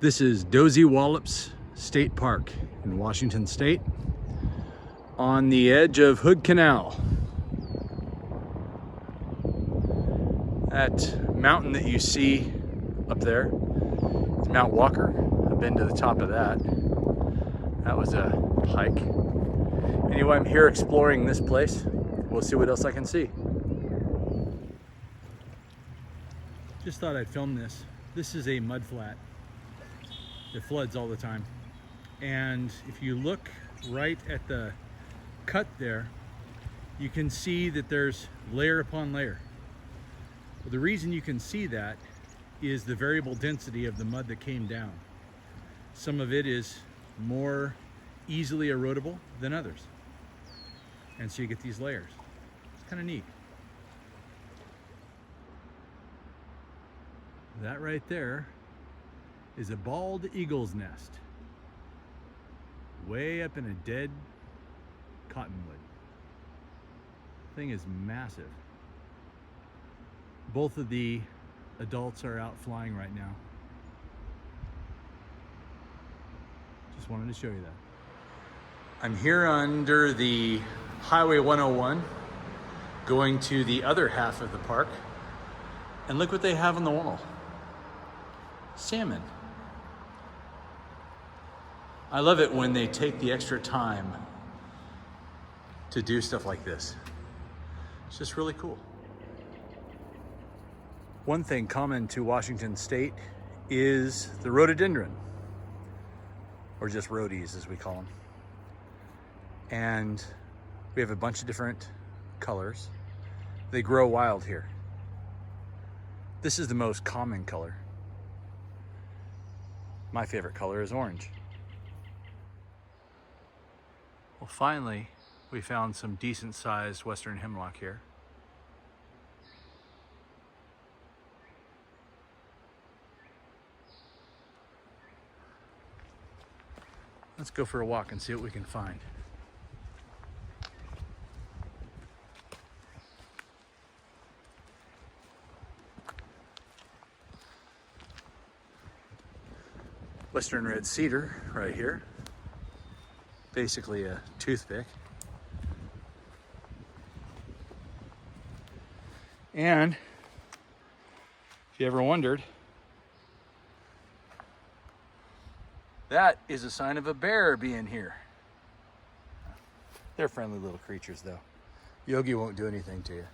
This is Dosewallips State Park in Washington State on the edge of Hood Canal. That mountain that you see up there is Mount Walker. I've been to the top of that. That was a hike. Anyway, I'm here exploring this place. We'll see what else I can see. Just thought I'd film this. This is a mud flat. It floods all the time. And if you look right at the cut there, you can see that there's layer upon layer. Well, the reason you can see that is the variable density of the mud that came down. Some of it is more easily erodible than others. And so you get these layers. It's kind of neat. That right there is a bald eagle's nest way up in a dead cottonwood. Thing is massive. Both of the adults are out flying right now. Just wanted to show you that. I'm here under the Highway 101 going to the other half of the park, and look what they have on the wall. Salmon. I love it when they take the extra time to do stuff like this. It's just really cool. One thing common to Washington State is the rhododendron, or just roadies as we call them. And we have a bunch of different colors. They grow wild here. This is the most common color. My favorite color is orange. Well, finally, we found some decent sized western hemlock here. Let's go for a walk and see what we can find. Western red cedar right here. Basically a toothpick. And if you ever wondered, that is a sign of a bear being here. They're friendly little creatures though. Yogi won't do anything to you.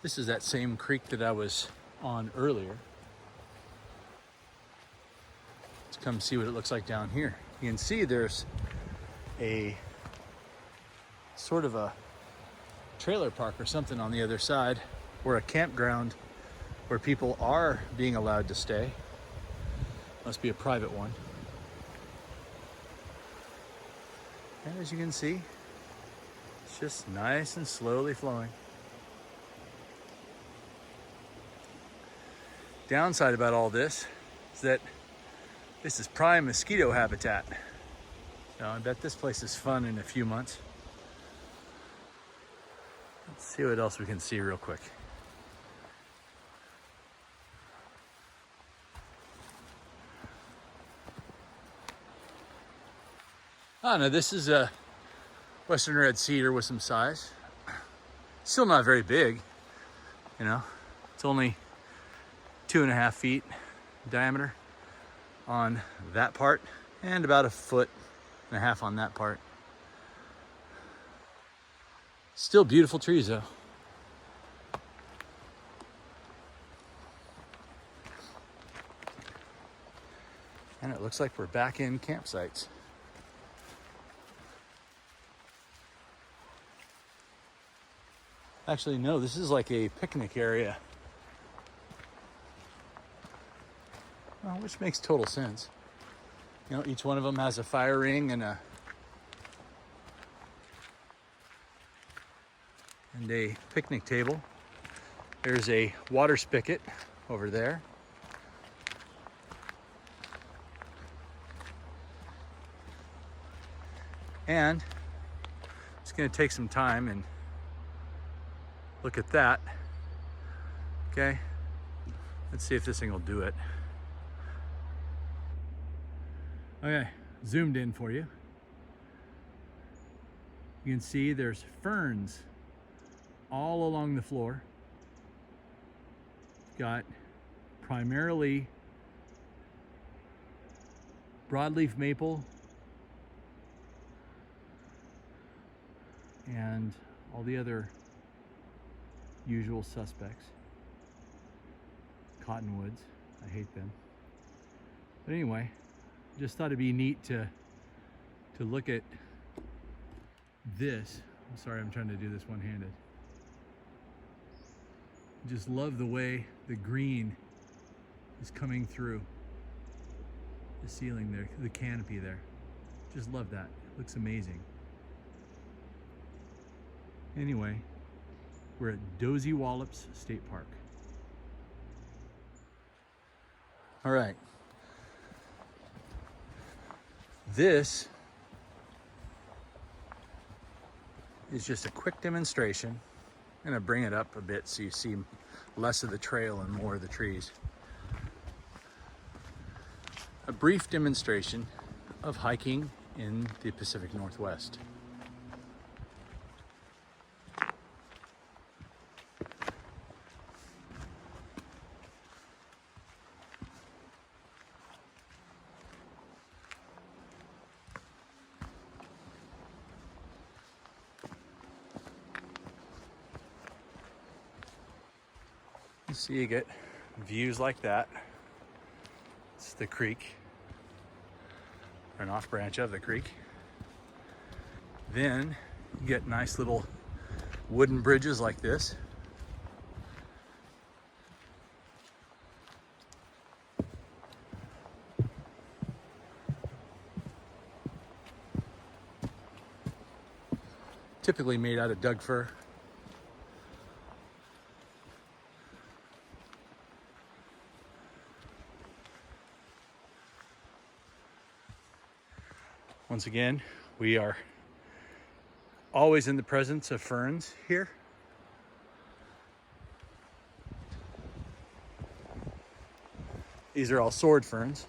This is that same creek that I was on earlier. Let's come see what it looks like down here. You can see there's a sort of a trailer park or something on the other side, or a campground where people are being allowed to stay. Must be a private one. And as you can see, it's just nice and slowly flowing. Downside about all this is that this is prime mosquito habitat. So I bet this place is fun in a few months. Let's see what else we can see real quick. Oh no, this is a western red cedar with some size. Still not very big, you know. It's only 2.5 feet diameter on that part, and about 1.5 feet on that part. Still beautiful trees though. And it looks like we're back in campsites. Actually, no, this is like a picnic area. Well, which makes total sense. You know, each one of them has a fire ring and a and a picnic table. There's a water spigot over there. And it's going to take some time and look at that. Okay, let's see if this thing will do it. Okay, zoomed in for you. You can see there's ferns all along the floor. Got primarily broadleaf maple and all the other usual suspects. Cottonwoods, I hate them. But anyway, just thought it'd be neat to look at this. I'm sorry, I'm trying to do this one-handed. Just love the way the green is coming through the ceiling there, the canopy there. Just love that. It looks amazing. Anyway, we're at Dosewallips State Park. All right. This is just a quick demonstration. I'm gonna bring it up a bit so you see less of the trail and more of the trees. A brief demonstration of hiking in the Pacific Northwest. So you get views like that. It's the creek, or an off branch of the creek. Then you get nice little wooden bridges like this. Typically made out of Doug fir. Once again, we are always in the presence of ferns here. These are all sword ferns.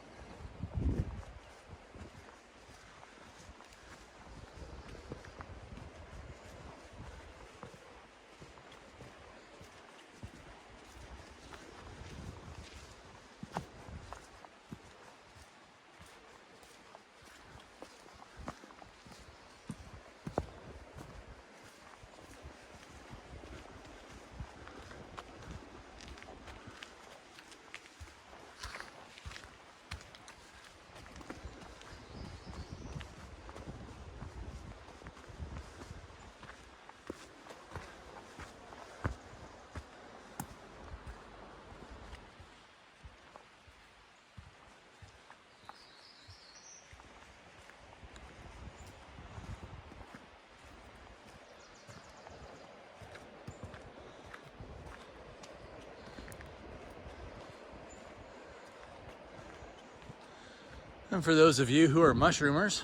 And for those of you who are mushroomers,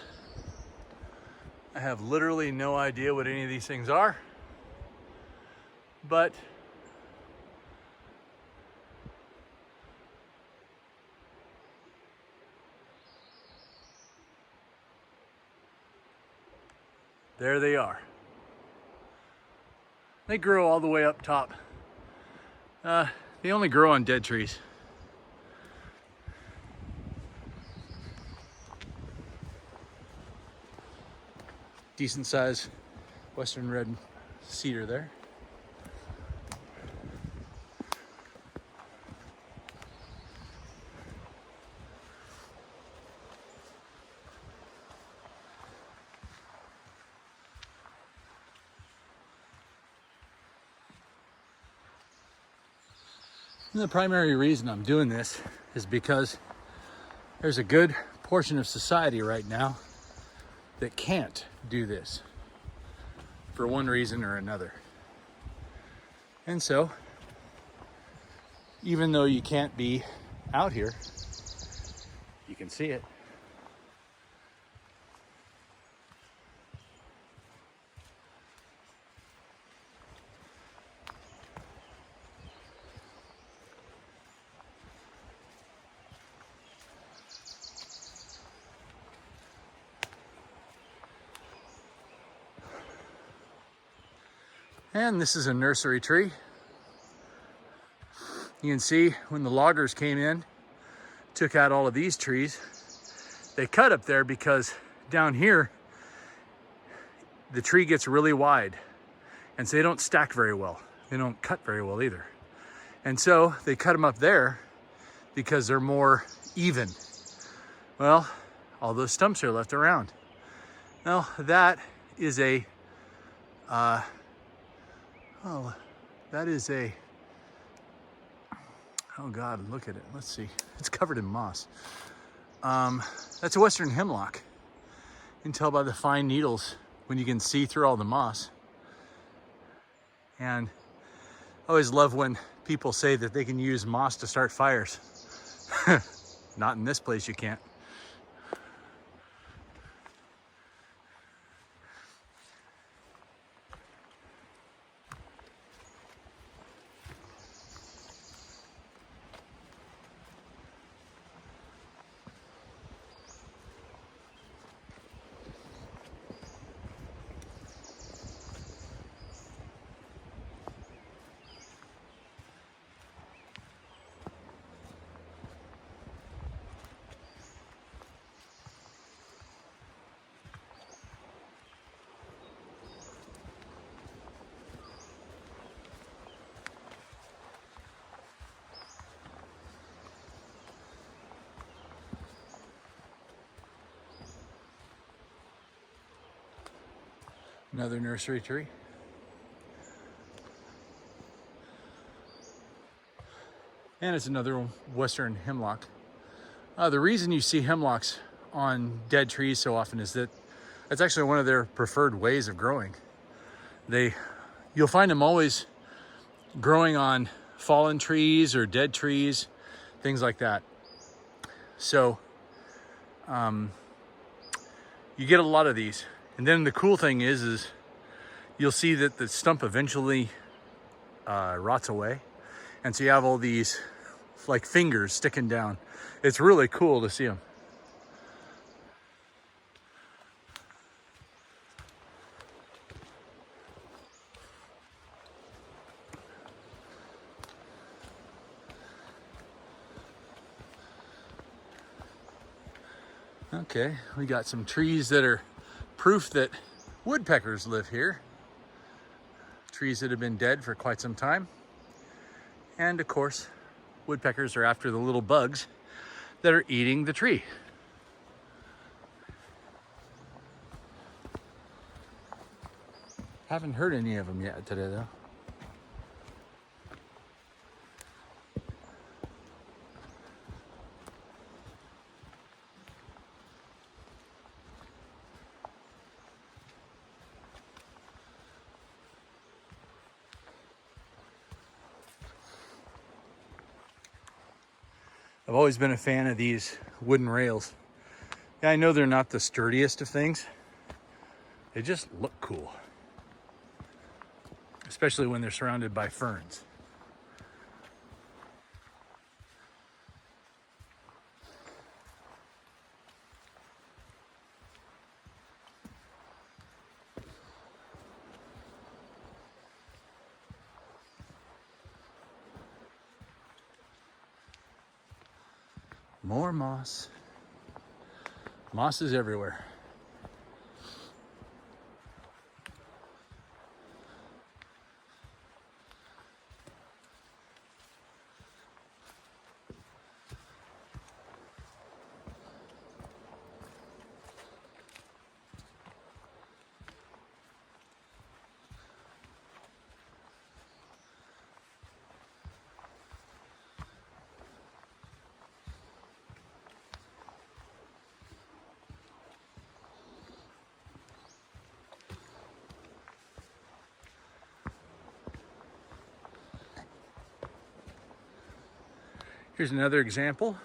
I have literally no idea what any of these things are, but there they are. They grow all the way up top. They only grow on dead trees. Decent size western red cedar there. And the primary reason I'm doing this is because there's a good portion of society right now that can't do this for one reason or another. And so, even though you can't be out here, you can see it. And this is a nursery tree. You can see when the loggers came in, took out all of these trees, they cut up there because down here, the tree gets really wide. And so they don't stack very well. They don't cut very well either. And so they cut them up there because they're more even. Well, all those stumps are left around. Now that is a, oh God, look at it. Let's see. It's covered in moss. That's a western hemlock. You can tell by the fine needles when you can see through all the moss. And I always love when people say that they can use moss to start fires. Not in this place, you can't. Another nursery tree. And it's another western hemlock. The reason you see hemlocks on dead trees so often is that that's actually one of their preferred ways of growing. You'll find them always growing on fallen trees or dead trees, things like that. So you get a lot of these. And then the cool thing is you'll see that the stump eventually rots away. And so you have all these like fingers sticking down. It's really cool to see them. Okay, we got some trees that are proof that woodpeckers live here. Trees that have been dead for quite some time. And of course, woodpeckers are after the little bugs that are eating the tree. Haven't heard any of them yet today though. I've always been a fan of these wooden rails. Yeah, I know they're not the sturdiest of things. They just look cool. Especially when they're surrounded by ferns. More moss. Moss is everywhere. Here's another example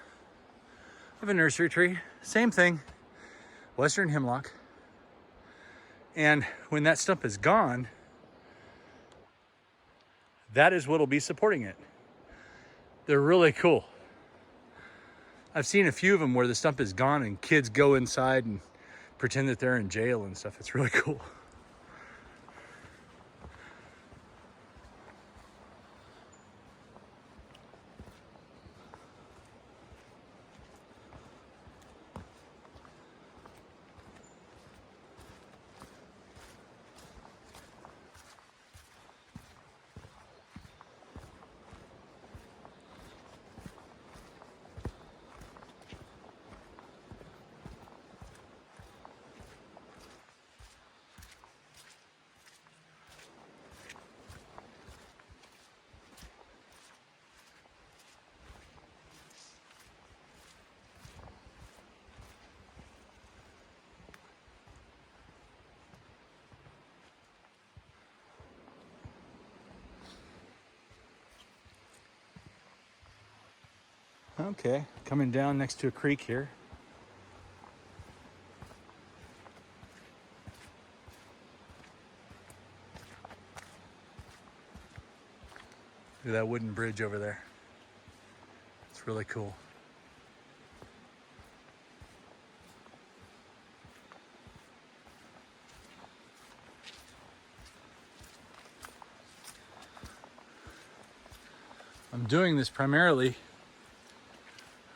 of a nursery tree. Same thing, Western hemlock. And when that stump is gone, that is what will be supporting it. They're really cool. I've seen a few of them where the stump is gone and kids go inside and pretend that they're in jail and stuff. It's really cool. Okay, coming down next to a creek here. Look at that wooden bridge over there. It's really cool. I'm doing this primarily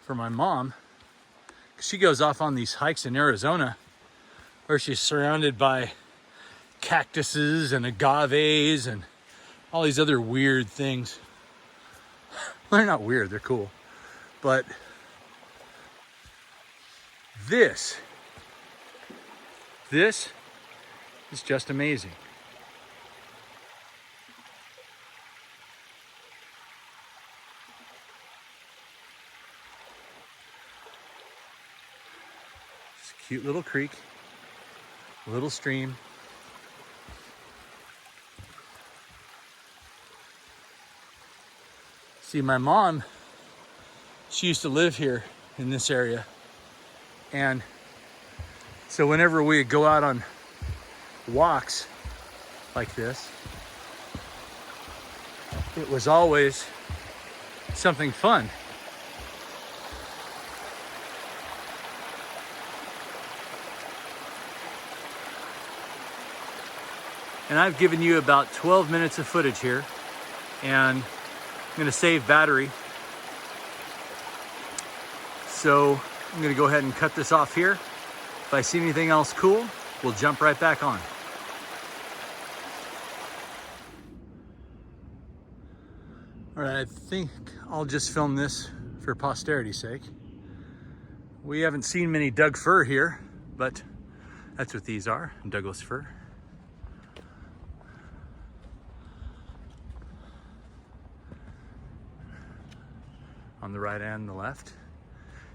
for my mom. She goes off on these hikes in Arizona where she's surrounded by cactuses and agaves and all these other weird things. They're not weird, they're cool. But this is just amazing. It's a cute little creek, a little stream. See, my mom, she used to live here in this area. And so whenever we go out on walks like this, it was always something fun. And I've given you about 12 minutes of footage here, and I'm gonna save battery. So I'm gonna go ahead and cut this off here. If I see anything else cool, we'll jump right back on. All right, I think I'll just film this for posterity's sake. We haven't seen many Doug fir here, but that's what these are, Douglas fir. On the right and the left.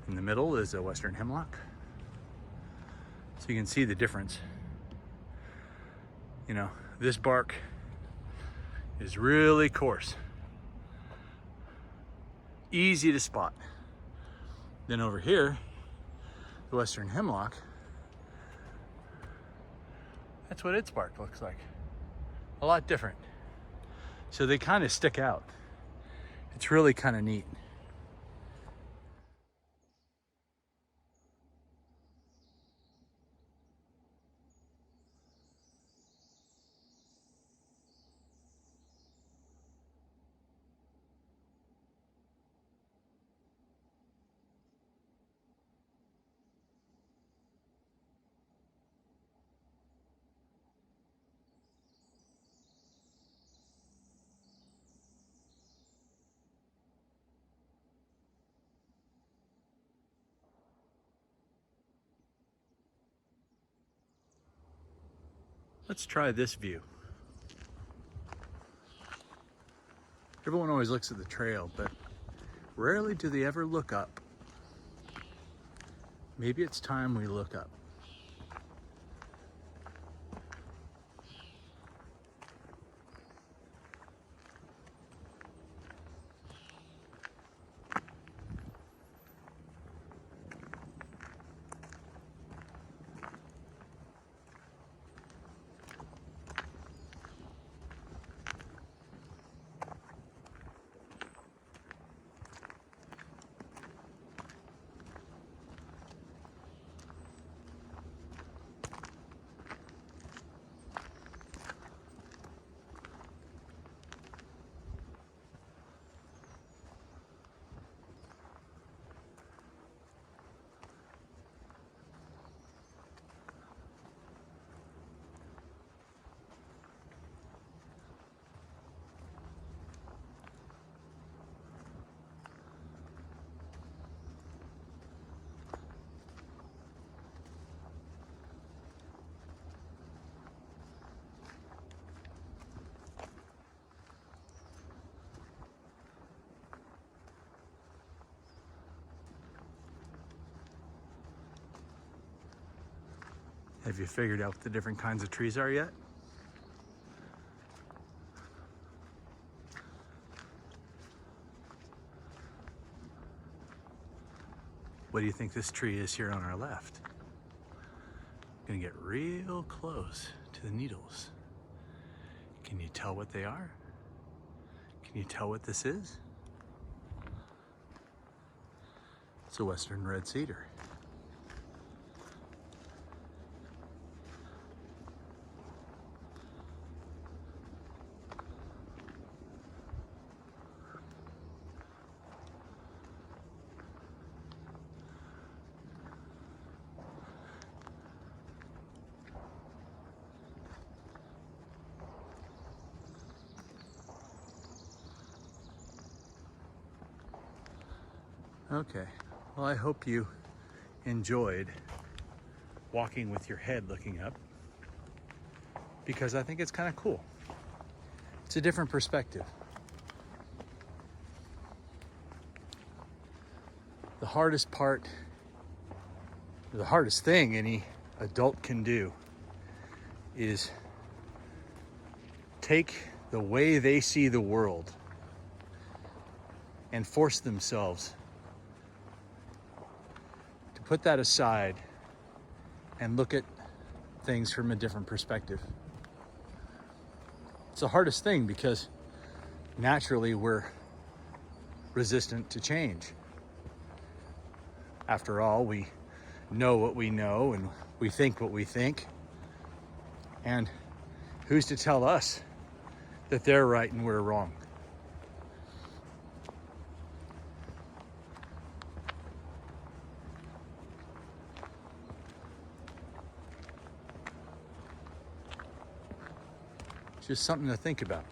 In the middle is a Western hemlock. So you can see the difference. You know, this bark is really coarse. Easy to spot. Then over here, the Western hemlock, that's what its bark looks like. A lot different. So they kind of stick out. It's really kind of neat. Let's try this view. Everyone always looks at the trail, but rarely do they ever look up. Maybe it's time we look up. Have you figured out what the different kinds of trees are yet? What do you think this tree is here on our left? I'm gonna get real close to the needles. Can you tell what they are? Can you tell what this is? It's a western red cedar. Okay, well, I hope you enjoyed walking with your head looking up, because I think it's kind of cool. It's a different perspective. The hardest thing any adult can do is take the way they see the world and force themselves to put that aside and look at things from a different perspective. It's the hardest thing because naturally we're resistant to change. After all, we know what we know and we think what we think. And who's to tell us that they're right and we're wrong? Just something to think about.